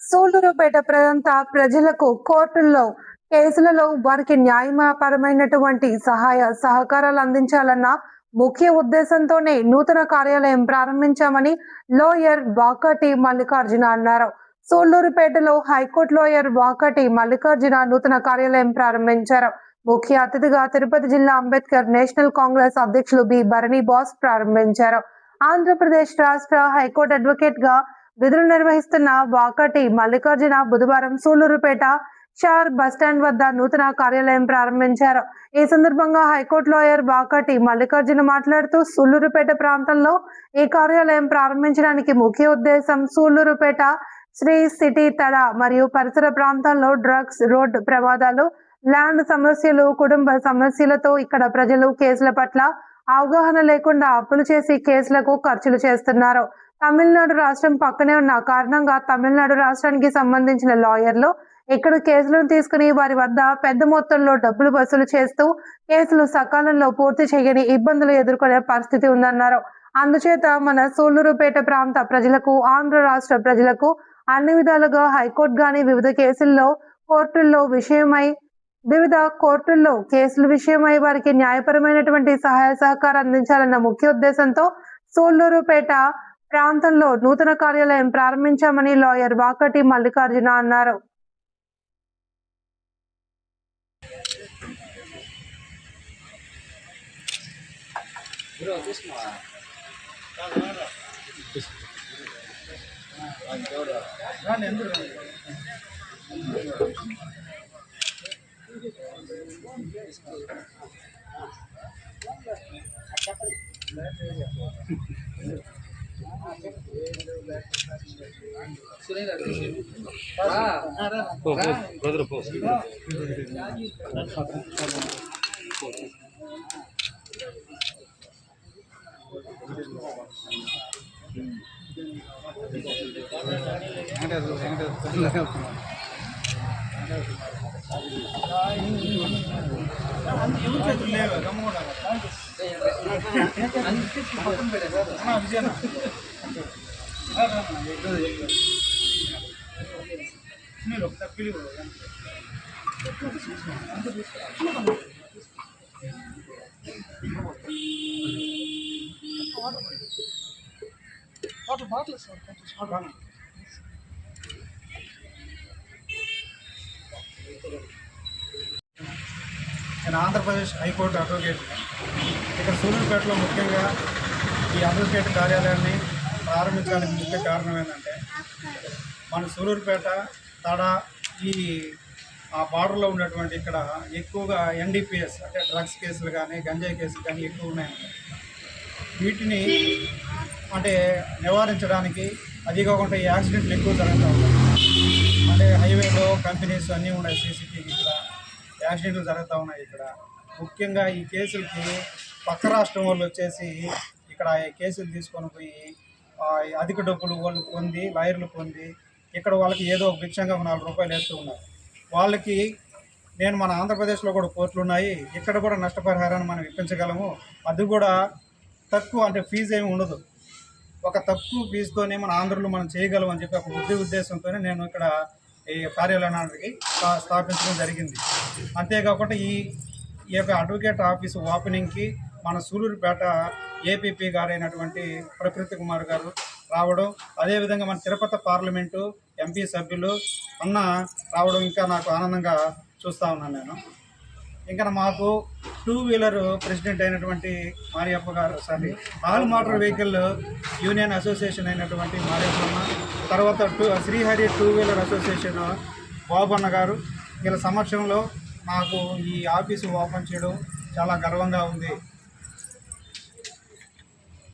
సూళ్లూరుపేట ప్రాంత ప్రజలకు కోర్టుల్లో కేసులలో వారికి న్యాయపరమైనటువంటి సహాయ సహకారాలు అందించాలన్న ముఖ్య ఉద్దేశంతోనే నూతన కార్యాలయం ప్రారంభించామని లాయర్ వాకటి మల్లికార్జున అన్నారు. సూళ్లూరుపేటలో హైకోర్టు లాయర్ వాకటి మల్లికార్జున నూతన కార్యాలయం ప్రారంభించారు. ముఖ్య అతిథిగా తిరుపతి జిల్లా అంబేద్కర్ నేషనల్ కాంగ్రెస్ అధ్యక్షులు బి భరణి బాస్ ప్రారంభించారు. ఆంధ్రప్రదేశ్ రాష్ట్ర హైకోర్టు అడ్వకేట్ గా విధులు నిర్వహిస్తున్న వాకటి మల్లికార్జున బుధవారం సూళ్లూరుపేట షార్ బస్టాండ్ వద్ద నూతన కార్యాలయం ప్రారంభించారు. ఈ సందర్భంగా హైకోర్టు లాయర్ వాకటి మల్లికార్జున మాట్లాడుతూ సూళ్లూరుపేట ప్రాంతంలో ఈ కార్యాలయం ప్రారంభించడానికి ముఖ్య ఉద్దేశం సూళ్లూరుపేట శ్రీ సిటీ తడ మరియు పరిసర ప్రాంతాల్లో డ్రగ్స్, రోడ్ ప్రమాదాలు, ల్యాండ్ సమస్యలు, కుటుంబ సమస్యలతో ఇక్కడ ప్రజలు కేసుల పట్ల అవగాహన లేకుండా అప్పులు చేసి కేసులకు ఖర్చులు చేస్తున్నారు. తమిళనాడు రాష్ట్రం పక్కనే ఉన్న కారణంగా తమిళనాడు రాష్ట్రానికి సంబంధించిన లాయర్లు ఇక్కడ కేసులను తీసుకుని వారి వద్ద పెద్ద మొత్తంలో డబ్బులు వసూలు చేస్తూ కేసులు సకాలంలో పూర్తి చేయని ఇబ్బందులు ఎదుర్కొనే పరిస్థితి ఉందన్నారు. అందుచేత మన సూళ్లూరుపేట ప్రాంత ప్రజలకు, ఆంధ్ర రాష్ట్ర ప్రజలకు అన్ని విధాలుగా హైకోర్టు గాని వివిధ కోర్టుల్లో కేసుల విషయమై వారికి న్యాయపరమైనటువంటి సహాయ సహకారం అందించాలన్న ముఖ్య ఉద్దేశంతో సూళ్లూరుపేట ప్రాంతంలో నూతన కార్యాలయం ప్రారంభించామని లాయర్ వాకటి మల్లికార్జున అన్నారు. నేను ఆంధ్రప్రదేశ్ హైకోర్టు అడ్వకేట్. ఇక్కడ సూళ్లూరుపేటలో ముఖ్యంగా ఈ అడ్వకేట్ కార్యాలయాన్ని ప్రారంభించడానికి ముఖ్య కారణం ఏంటంటే మన సూళ్లూరుపేట తడ ఆ బార్డర్లో ఉన్నటువంటి ఇక్కడ ఎక్కువగా NDPS అంటే డ్రగ్స్ కేసులు కానీ గంజాయి కేసులు కానీ ఎక్కువ ఉన్నాయండి. వీటిని అంటే నివారించడానికి, అది కాకుండా ఈ యాక్సిడెంట్లు ఎక్కువ జరుగుతూ ఉంటాయి. అంటే హైవేలో కంపెనీస్ అన్నీ ఉన్నాయి, CCTV ఇక్కడ యాక్సిడెంట్లు జరుగుతూ ఉన్నాయి. ఇక్కడ ముఖ్యంగా ఈ కేసులకి పక్క రాష్ట్రం వాళ్ళు వచ్చేసి ఇక్కడ ఈ కేసులు తీసుకొని పోయి అధిక డబ్బులు వాళ్ళు పొంది, లాయర్లు పొంది ఇక్కడ వాళ్ళకి ఏదో భిక్షంగా 4 రూపాయలు వేస్తూ ఉన్నారు. వాళ్ళకి నేను మన ఆంధ్రప్రదేశ్లో కూడా కోర్టులు ఉన్నాయి, ఇక్కడ కూడా నష్టపరిహారాన్ని మనం ఇప్పించగలము. అది కూడా తక్కువ, అంటే ఫీజు ఏమి ఉండదు. ఒక తక్కువ ఫీజుతోనే మన ఆంధ్రలో మనం చేయగలం అని చెప్పి ఒక ఉద్దేశంతోనే నేను ఇక్కడ ఈ కార్యాలయానికి స్థాపించడం జరిగింది. అంతేకాకుండా ఈ యొక్క అడ్వకేట్ ఆఫీసు ఓపెనింగ్కి మన సూళ్లూరుపేట APP గారైనటువంటి ప్రకృతి కుమార్ గారు రావడం, అదేవిధంగా మన తిరుపతి పార్లమెంటు MP సభ్యులు రావడం ఇంకా నాకు ఆనందంగా చూస్తూ ఉన్నాను. నేను ఇంకా మాకు 2-వీలర్ ప్రెసిడెంట్ అయినటువంటి మారియప్ప గారు, all motor vehicle union association అయినటువంటి మారియప్పన్న, తర్వాత శ్రీహరి 2-వీలర్ అసోసియేషన్ బాబన్న గారు, వీళ్ళ సమక్షంలో నాకు ఈ ఆఫీసు ఓపెన్ చేయడం చాలా గర్వంగా ఉంది.